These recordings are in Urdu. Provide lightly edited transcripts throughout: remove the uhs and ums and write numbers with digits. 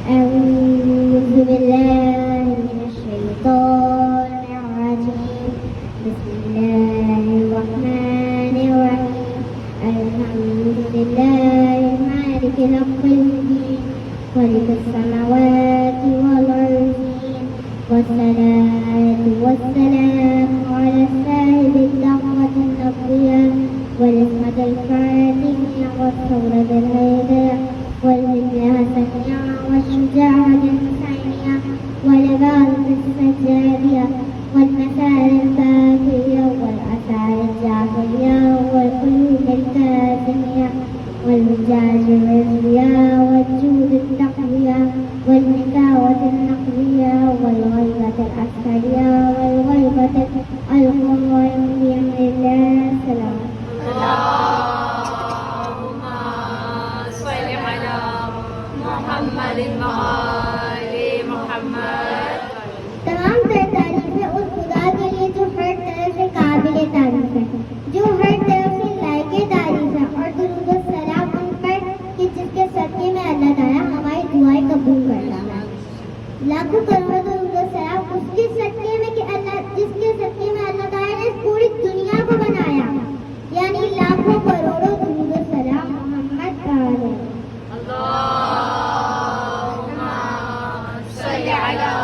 أعوذ بالله من الشيطان الرجيم بسم الله الرحمن الرحيم الحمد لله مالك الحق المبين خالق السماوات والأرضين والصلاة والسلام على الشاهد الدعوة النقية والإسمة الفاتحة والثورة الهادئة والهدى السميع والشجاعة الحسينية والعبادة السجادية والمثال الباقية والآثار الجعفرية والقلوب الكاظمية والوجاج الرزية والجود التقوية والنكاوة النقوية والغيبة العسكرية والغيبة القوية بأمر الله السلام. اللهم صل على محمد وآل محمد. تمام تر تعریفیں اس خدا کے لیے جو ہر طرف سے قابل تعریف ہے، جو ہر طرف سے لائق تعریف ہے، اور درود و سلام ان پر کہ جس کے صدقے میں اللہ تعالیٰ ہماری دعائیں قبول کرتا ہے. لاکھوں کروڑوں درود و سلام اس کے صدقے میں کہ جس کے صدقے میں اللہ تعالیٰ نے اس پوری دنیا کو بنایا، یعنی لاکھوں کروڑوں درود و سلام محمد علیہ. اللهم صل على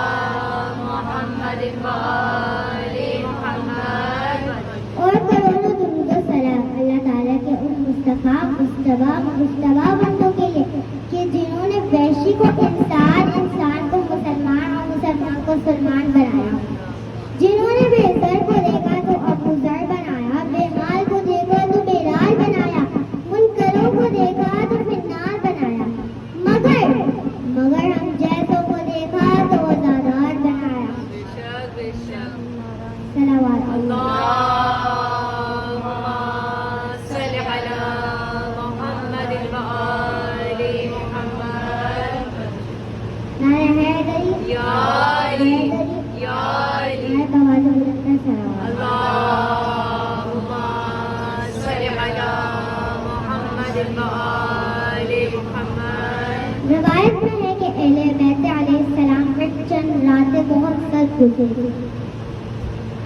محمد وآل محمد. اور کروڑوں درود و سلام اللہ تعالیٰ کے ان مصطفیٰ مجتبیٰ بندوں کے لیے کہ جنہوں نے وحشی کو انسان کو مسلمان اور مسلمان کو سلمان بنایا، جنہوں نے بے سر کو دیکھا تو ابو ذر بنایا، بے مال کو دیکھا تو بلال بنایا، منکروں کو دیکھا تو فنار بنایا، مگر ہم جیسوں کو دیکھا تو وزادار بنایا. صلوات اللهم صل على محمد وآل محمد. نعرہ حیدری یا علی یا علی. اللهم صل على محمد وآل محمد. روایت میں ہے کہ اہل بیت علیہ السلام پر چند راتیں بہت سخت گزری.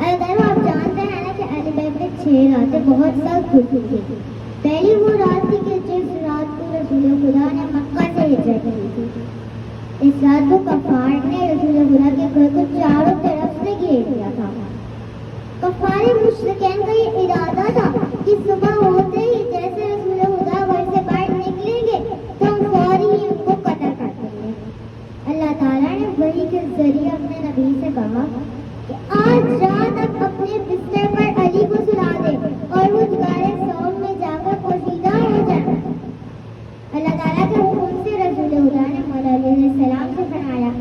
اگر آپ جانتے ہیں نا کہ اہل بیت میں 6 راتیں بہت سخت گزری. پہلی وہ رات تھی کہ جس رات کو رسول خدا نے مکہ سے ہجرت کی تھی. اس رات کو کفار نے رسول خدا کے گھر کو چاروں طرف سے گھیر دیا تھا. کفار مشرکین کا یہ ارادہ تھا کہ صبح ہوتے ہی جیسے رسول خدا گھر سے باہر نکلیں گے تو ہم فوری ہی ان کو قتل کر دیں گے. اللہ تعالیٰ نے وحی کے ذریعے اپنے نبی سے کہا کہ آج رات آپ اپنے بستر پر علی کو سلا دیں اور وہ غار ثور میں جا کر پوشیدہ ہو جائیں. اللہ تعالیٰ کے حکم سے رسول خدا نے مولا علیہ السلام سے فرمایا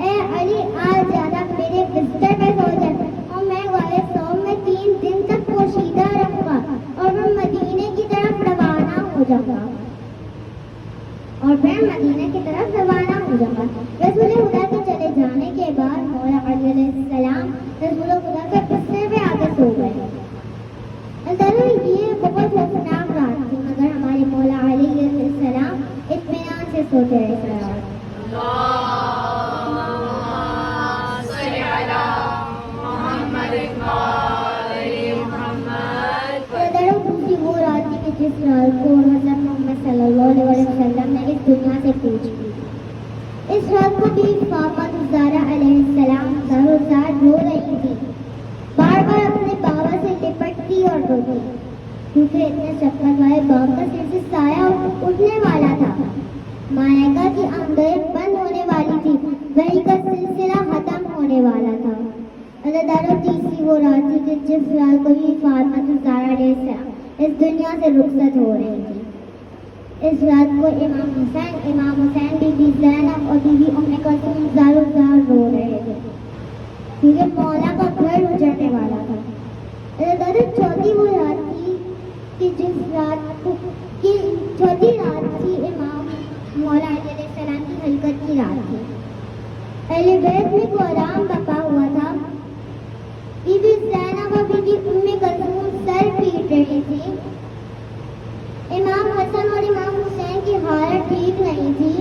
اے علی آج رات آپ میرے بستر پر سو جائیں اور میں غار ثور میں 3 دن تک پوشیدہ رہوں گا اور میں مدینے کی طرف روانہ ہو جاؤں گا. رسول خدا کے چلے جانے کے بعد مولا علیہ السلام رسول خدا کے بستر پہ آ کے سو گئے. یہ بہت خوفناک رات تھی مگر ہمارے مولا علیہ السلام اطمینان سے سوتے رہے. اللهم صل على محمد وآل محمد. دوسری وہ رات تھی کہ جس رات کو حضرت محمد صلی اللہ علیہ وسلم نے اس دنیا سے کوچ کی. اس رات کو بھی فاطمہ الزہرا علیہ السلام زار رو رہی تھی، بار بار اپنے بابا سے لپٹتی اور روتی کیونکہ اتنے شفقت والے باپ کا سر سے سایہ اٹھنے والا تھا. ملائکہ کی آمدید بند ہونے والی تھی، وحی کا سلسلہ ختم ہونے والا تھا. اللہ تعالیٰ تیسری وہ رات تھی کہ جس رات کو بھی فاطمہ الزہرا علیہ السلام اس دنیا سے رخصت ہو رہی تھی. اس رات کو امام حسین بی بی زینب اور بی بی ام کلثوم زار رو رہے تھے کیونکہ مولا کا گھر اجڑنے والا تھا. چوتھی وہ رات تھی کہ جس رات کی چوتھی رات تھی امام مولا علیہ السلام کی ہلکت کی رات تھی. اہل بیت میں قرآن بپا ہوا تھا. بی بی زینب اور بی بی ام کلثوم سر پیٹ رہی تھی. امام حسن اور امام حسین کی حالت ٹھیک نہیں تھی.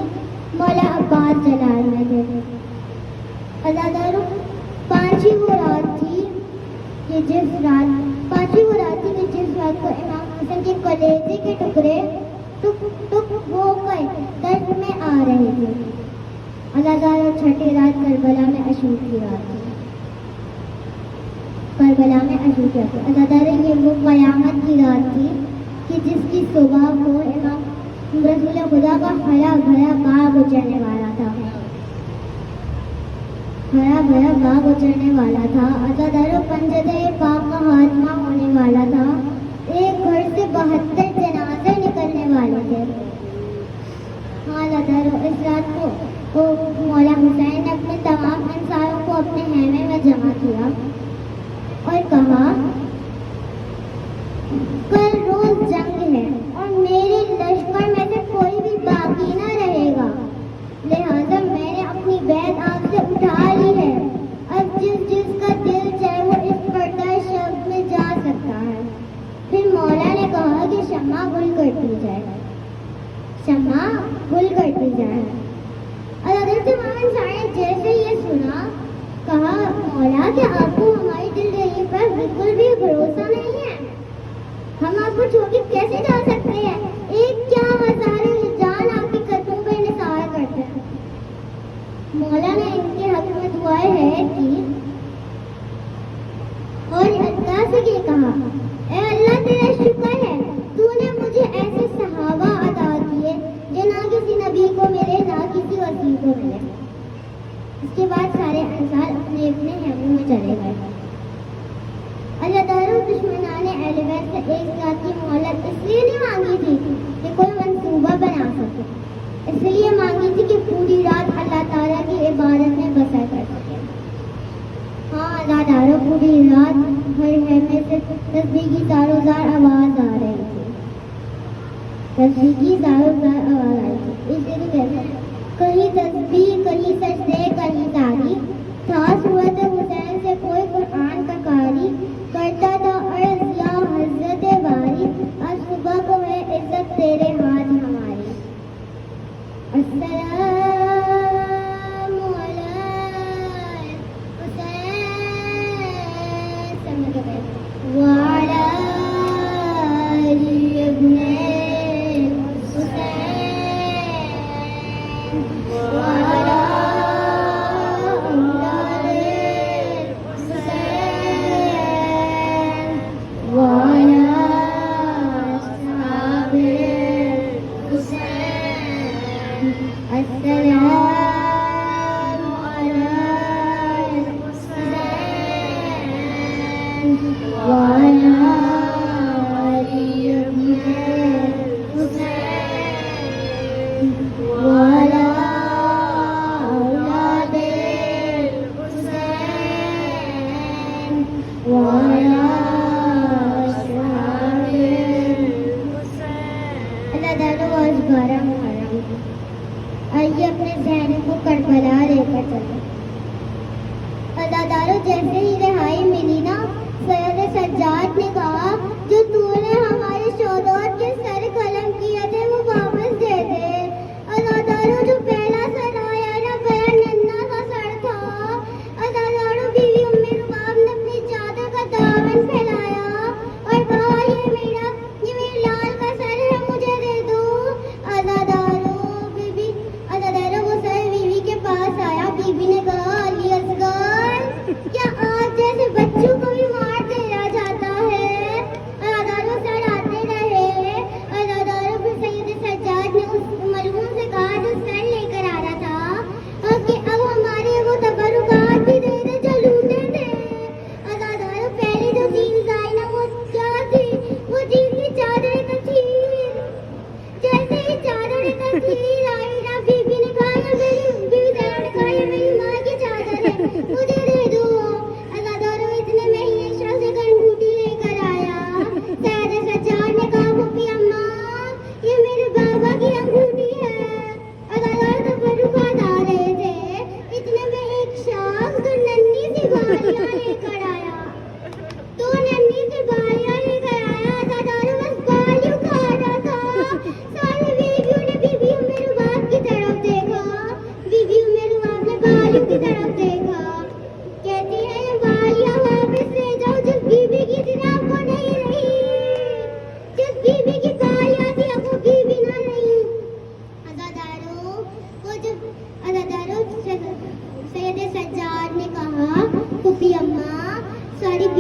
مولا پاس جلال میں تھے۔ اللہ تعالیٰ پانچویں وہ رات تھی کہ جس رات کو امام حسن کے کلیجے کے ٹکڑے ٹک ٹک ہو کر درد میں آ رہے تھے۔ اللہ تعالیٰ چھٹی رات کربلا میں عاشور کی رات تھی۔ کربلا میں عاشور کی رات تھی۔ اللہ تعالیٰ یہ وہ قیامت کی رات تھی کہ جس کی صبح کو امام رسول خدا کا ہرا بھرا باغ اجڑنے والا تھا۔ ہرا بھرا باغ اجڑنے والا تھا۔ اللہ تعالیٰ پنجدہ پاک کا خاتمہ ہونے والا تھا۔ ایک گھر سے 72 جنازے نکلنے والے تھے۔ ہاں اللہ تعالیٰ اس رات کو مولا حسین نے اپنے تمام انصاروں کو اپنے خیمے میں جمع کیا اور کہا کل روز جنگ ہے اور میرے لشکر میں سے کوئی بھی باقی نہ رہے گا، لہذا میں نے اپنی بیعت آپ سے اٹھا لی ہے۔ اب جس کا دل چاہے وہ اس پردہ شب میں جا سکتا ہے۔ پھر مولا نے کہا کہ شمع گل کرتی جائے، شمع گل کرتی جائے۔ حضرت مولانا صاحب جیسے یہ سنا کہا مولا کہ آپ کو ہماری دل دہی پر بالکل بھی بھروسہ نہیں ہے، ہم آپ کو چھوڑ کے کیسے جا سکتے ہیں؟ ایک کیا ہزاروں جان آپ کے قدموں پہ نثار کرتے ہیں۔ مولا نے ان کے حق میں دعائیں ہے کی اور اللہ سے یہ کہا اے اللہ تیرا شکر ہے تو نے مجھے ایسے صحابہ عطا کیے جو نہ کسی نبی کو ملے نہ کسی وسیع کو ملے۔ اس کے بعد سارے انصار اپنے اپنے خیموں میں چلے گئے۔ اللہ تعالیٰ دشمنان اہل بیت سے ایک رات کی مہلت اس لیے نہیں مانگی تھی کہ کوئی منصوبہ بنا سکے، اس لیے مانگی تھی کہ پوری رات اللہ تعالیٰ کی عبادت میں بسر کر سکے۔ ہاں اللہ تعالیٰ پوری رات ہر خیمے سے تسبیح کی زاروں زار آواز آ رہی تھی، تسبیح کی زاروں زار آواز آ رہی تھی۔ اس لیے تو کہتے ہیں کہیں تسبیح کہیں سجدے کہیں تعریف تھا صورت حسین سے کوئی قرآن کا قاری کرتا تھا عرض یا حضرت باری آج صبح کو ہے عزت تیرے ہاتھ ہماری۔ السلام علیکم حسین وعلی علی ابن حسین وعلی آئیے اپنے ذہن کو کربلا لے کر چلے۔ اللہ تعالیٰ جیسے ہی رہائی ملی نا سید سجاد نے کہا جو تو نے ہمارے شہداء کے سر قلم کیے تھے وہ واپس دے دے۔ اللہ تعالیٰ جو پہلا سر آیا نا بڑا ننھا سا سر تھا۔ اللہ تعالیٰ بیوی ام رباب نے اپنی چادر کا دامن پھیلایا اور کہا یہ میرے لال کا سر ہے مجھے دے دو۔ اللہ تعالیٰ وہ سر بیوی کے پاس آیا۔ بیوی نے کہا علی اصغر کیا آج جیسے بچوں کو بھی مار دیا جاتا ہے؟ اللہ